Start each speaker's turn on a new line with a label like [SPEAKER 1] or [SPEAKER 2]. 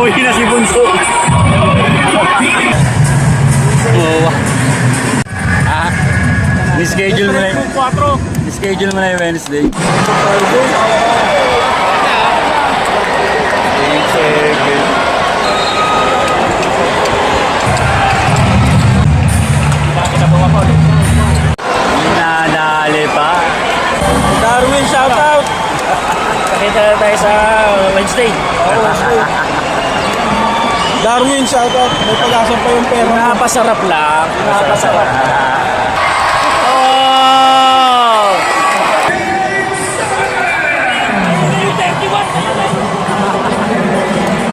[SPEAKER 1] Uwi na si Bunso. Oh. Ni-schedule mo na yung... Ni-schedule mo na yung Wednesday. Nadali pa.
[SPEAKER 2] Darwin, shoutout!
[SPEAKER 1] Pakita na tayo sa Wednesday.
[SPEAKER 2] Darwin, shoutout! May pag-asa pa yung pera.
[SPEAKER 1] Napasarap lang. Napasarap.